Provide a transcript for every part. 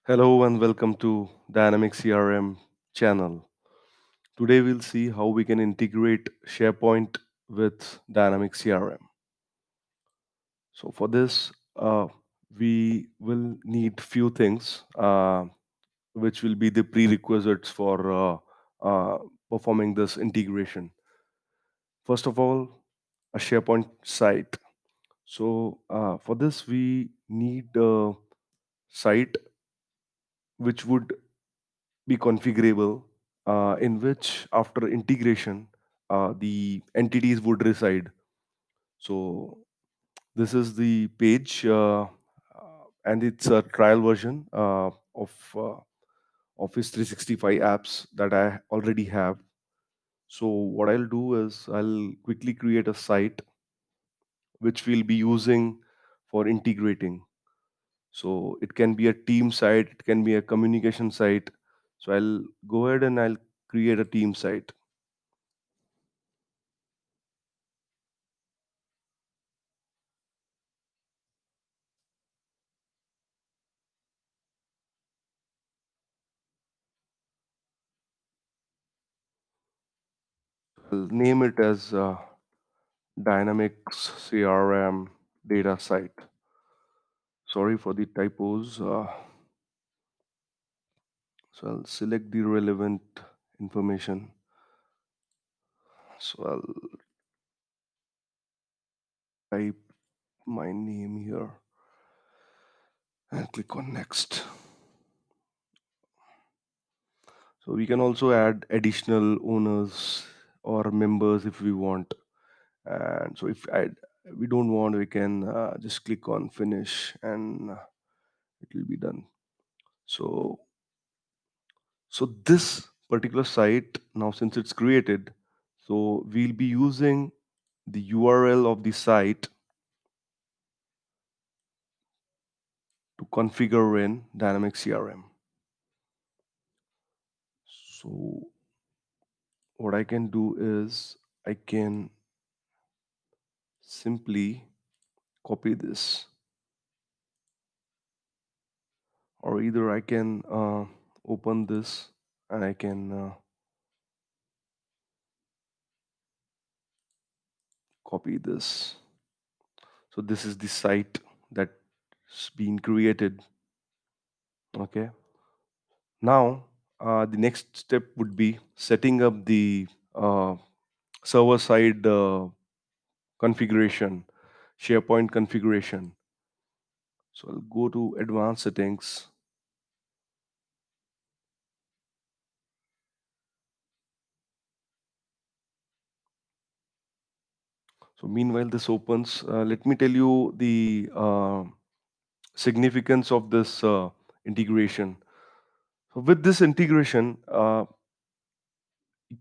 Hello and welcome to Dynamic CRM channel. Today we'll see how we can integrate SharePoint with Dynamic CRM. So for this, we will need few things, which will be the prerequisites for performing this integration. First of all, a SharePoint site. So for this, we need a site which would be configurable, in which after integration the entities would reside. So this is the page, and it's a trial version of Office 365 apps that I already have. So what I'll do is I'll quickly create a site which we'll be using for integrating. So it can be a team site, it can be a communication site. So I'll go ahead and I'll create a team site. I'll name it as Dynamics CRM data site. Sorry for the typos. So I'll select the relevant information. So I'll type my name here and click on next. So we can also add additional owners or members if we want. And so if we don't want, we can just click on finish and it will be done. So So this particular site now, since it's created, so we'll be using the URL of the site to configure in Dynamics CRM. So what I can do is I can simply copy this, or either I can open this and I can copy this. So this is the site that's been created. Okay. Now, the next step would be setting up the uh, server side configuration, SharePoint configuration. So I'll go to advanced settings. So meanwhile, this opens. Let me tell you the significance of this integration. So with this integration, you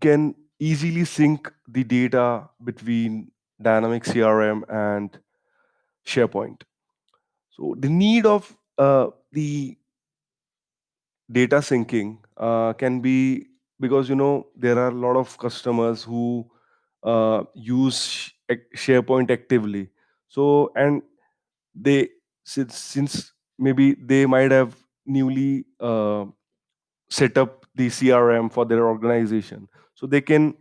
can easily sync the data between Dynamics CRM and SharePoint. So the need of the data syncing can be because there are a lot of customers who use SharePoint actively. So and they since maybe they might have newly set up the CRM for their organization, so they can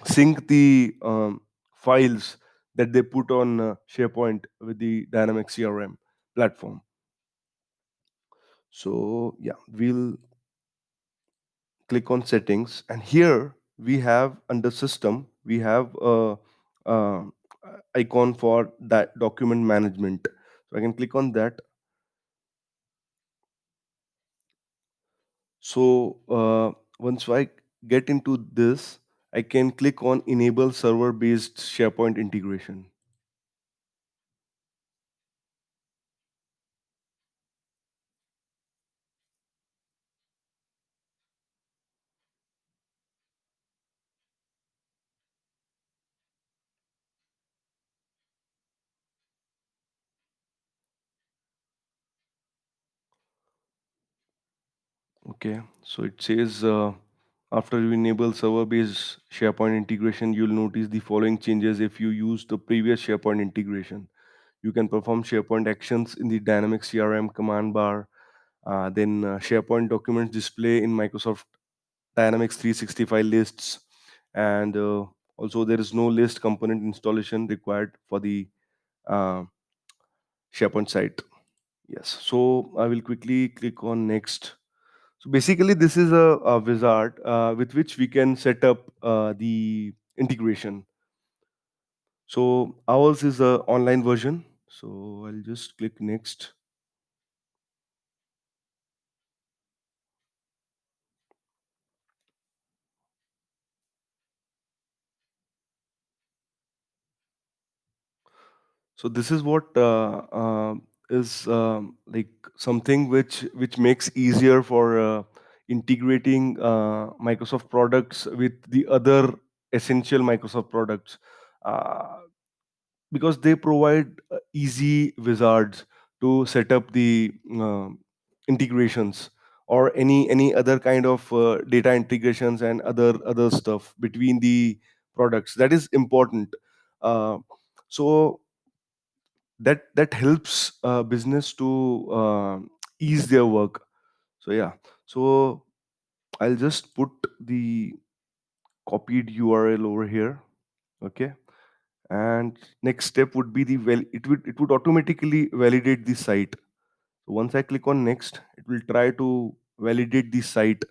sync the files that they put on SharePoint with the Dynamic CRM platform. So yeah, we'll click on settings, and here we have under system we have a icon for that document management. So I can click on that. So once I get into this, I can click on enable server based SharePoint integration. Okay, so it says after you enable server based SharePoint integration, you'll notice the following changes if you use the previous SharePoint integration. You can perform SharePoint actions in the dynamic CRM command bar. Then SharePoint documents display in Microsoft Dynamics 365 lists, and also there is no list component installation required for the uh, SharePoint site. Yes, so I will quickly click on next. So basically, this is a wizard with which we can set up the integration. So ours is a online version. So I'll just click next. So this is what is like something which makes easier for integrating Microsoft products with the other essential Microsoft products, uh, because they provide easy wizards to set up the integrations or any other kind of data integrations and other stuff between the products. That is important. Uh, so that helps business to ease their work. So yeah, so I'll just put the copied URL over here. Okay, and next step would be the it would automatically validate the site. So once I click on next, it will try to validate the site.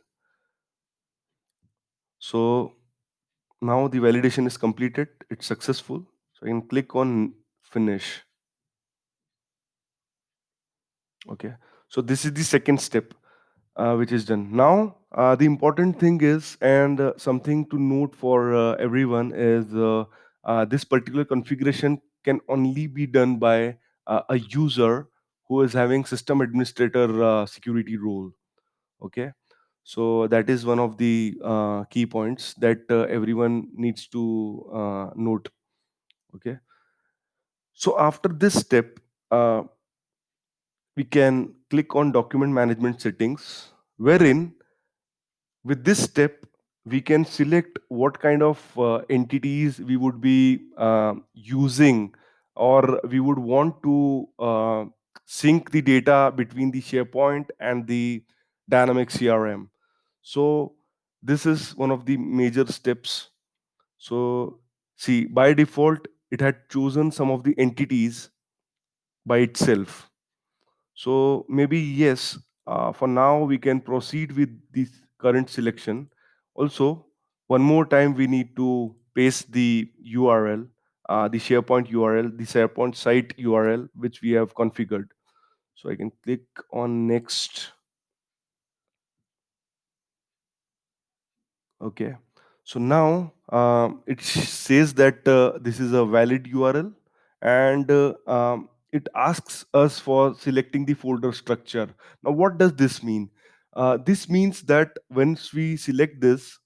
So now the validation is completed, it's successful. So I can click on finish. Okay, so this is the second step which is done. Now, the important thing is, and something to note for everyone is this particular configuration can only be done by a user who is having system administrator security role. Okay, so that is one of the key points that everyone needs to note. Okay, so after this step, uh, we can click on document management settings, wherein with this step we can select what kind of entities we would be using, or we would want to sync the data between the SharePoint and the dynamic CRM. So this is one of the major steps. So see, by default it had chosen some of the entities by itself. So maybe yes, for now we can proceed with this current selection. Also, one more time we need to paste the URL, the SharePoint URL, the SharePoint site URL which we have configured. So I can click on next. Okay. So now it says that this is a valid URL, and it asks us for selecting the folder structure. Now, what does this mean? This means that once we select this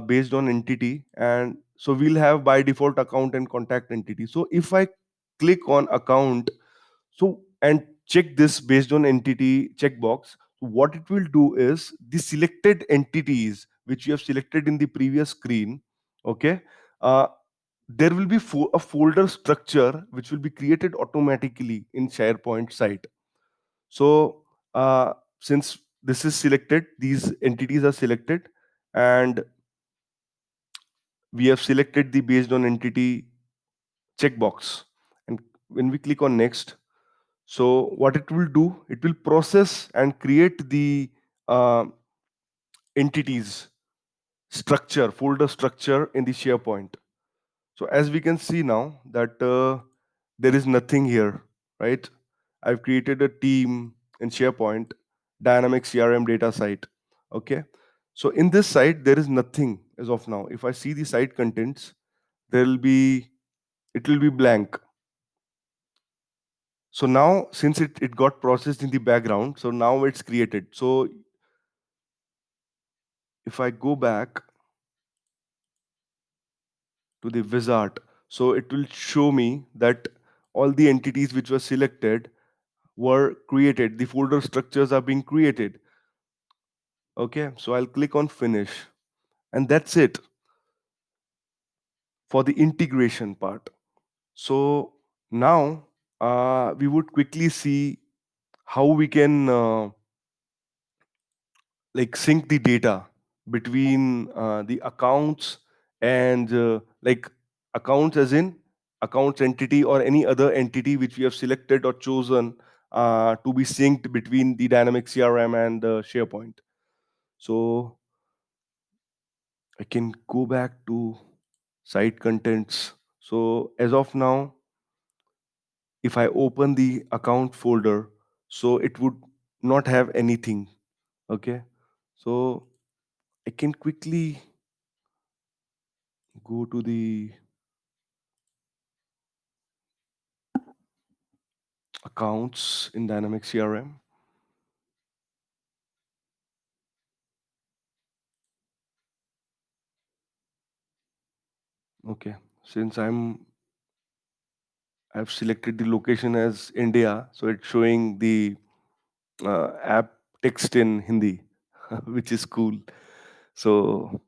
based on entity, and so we'll have by default account and contact entity. So if I click on account, so and check this based on entity checkbox, so what it will do is the selected entities which you have selected in the previous screen. Okay, uh, there will be a folder structure which will be created automatically in SharePoint site. So since this is selected, these entities are selected, and we have selected the based on entity checkbox, and when we click on next, so what it will do, it will process and create the uh, entities structure, folder structure in the SharePoint. So as we can see now that there is nothing here, right? I've created a team in SharePoint, dynamic CRM data site. Okay, so in this site there is nothing as of now. If I see the site contents, there will be, it will be blank. So now since it got processed in the background, so now it's created. So if I go back to the wizard, so it will show me that all the entities which were selected were created, the folder structures are being created. Okay, so I'll click on finish, and that's it for the integration part. So now we would quickly see how we can like sync the data between the accounts and like accounts as in accounts entity or any other entity which we have selected or chosen to be synced between the dynamic crm and the sharepoint. So I can go back to site contents. So as of now, if I open the account folder, so it would not have anything. Okay, so I can quickly go to the accounts in Dynamics CRM. Okay, since I've selected the location as India, so it's showing the app text in Hindi, which is cool. So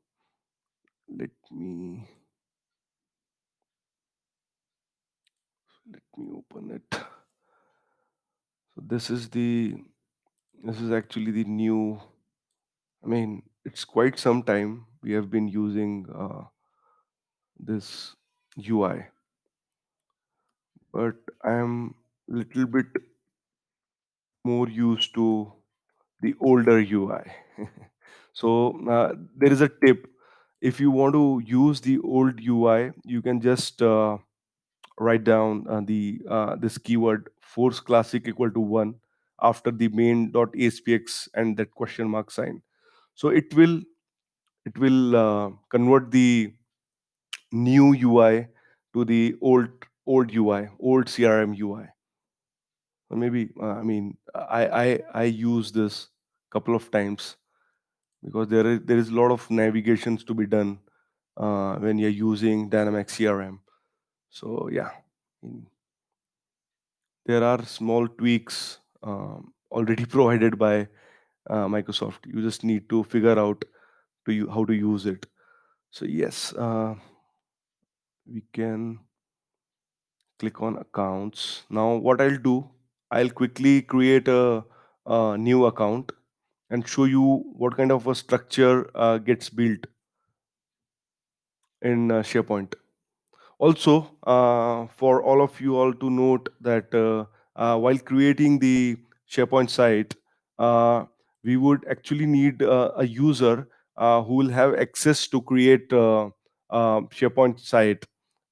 let me let me open it. So this is actually the new. I mean, it's quite some time we have been using this UI, but I'm little bit more used to the older UI. So there is a tip. If you want to use the old UI, you can just write down the this keyword force classic equal to 1 after the main.aspx and that question mark sign. So it will convert the new UI to the old UI, old CRM UI. Or maybe I mean I use this couple of times because there is a lot of navigations to be done when you're using Dynamics CRM. So yeah, mm, there are small tweaks already provided by Microsoft. You just need to figure out how to use it. So yes, we can click on accounts. Now what I'll do, I'll quickly create a new account and show you what kind of a structure gets built in SharePoint. Also, for all of you all to note that while creating the SharePoint site, uh, we would actually need a user who will have access to create SharePoint site,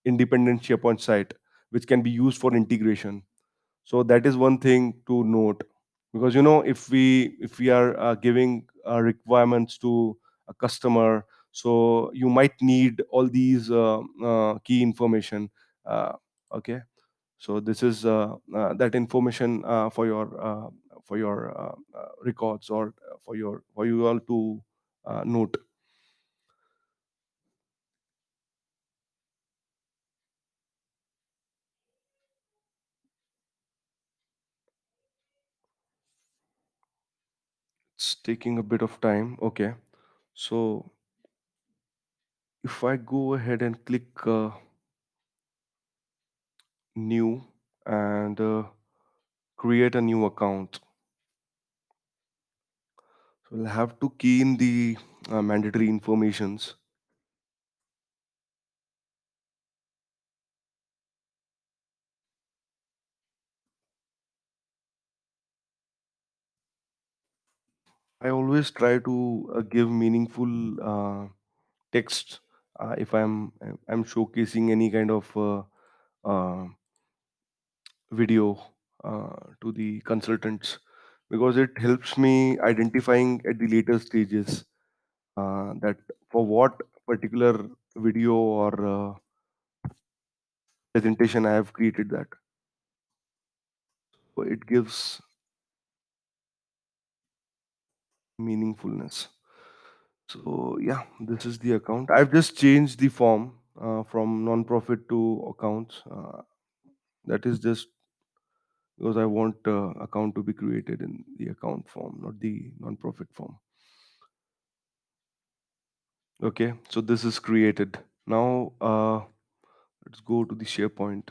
independent SharePoint site, which can be used for integration. So that is one thing to note, because if we are giving requirements to a customer, so you might need all these key information. uh, okay, so this is that information for your records, or for you all to note. It's taking a bit of time. Okay, so if I go ahead and click new and create a new account, so we'll have to key in the mandatory informations. I always try to give meaningful text if I'm showcasing any kind of uh, video to the consultants, because it helps me identifying at the later stages that for what particular video or presentation I have created that. So it gives meaningfulness. So yeah, this is the account. I've just changed the form from non-profit to accounts. That is just because I want account to be created in the account form, not the non-profit form. Okay, so this is created. Now let's go to the SharePoint.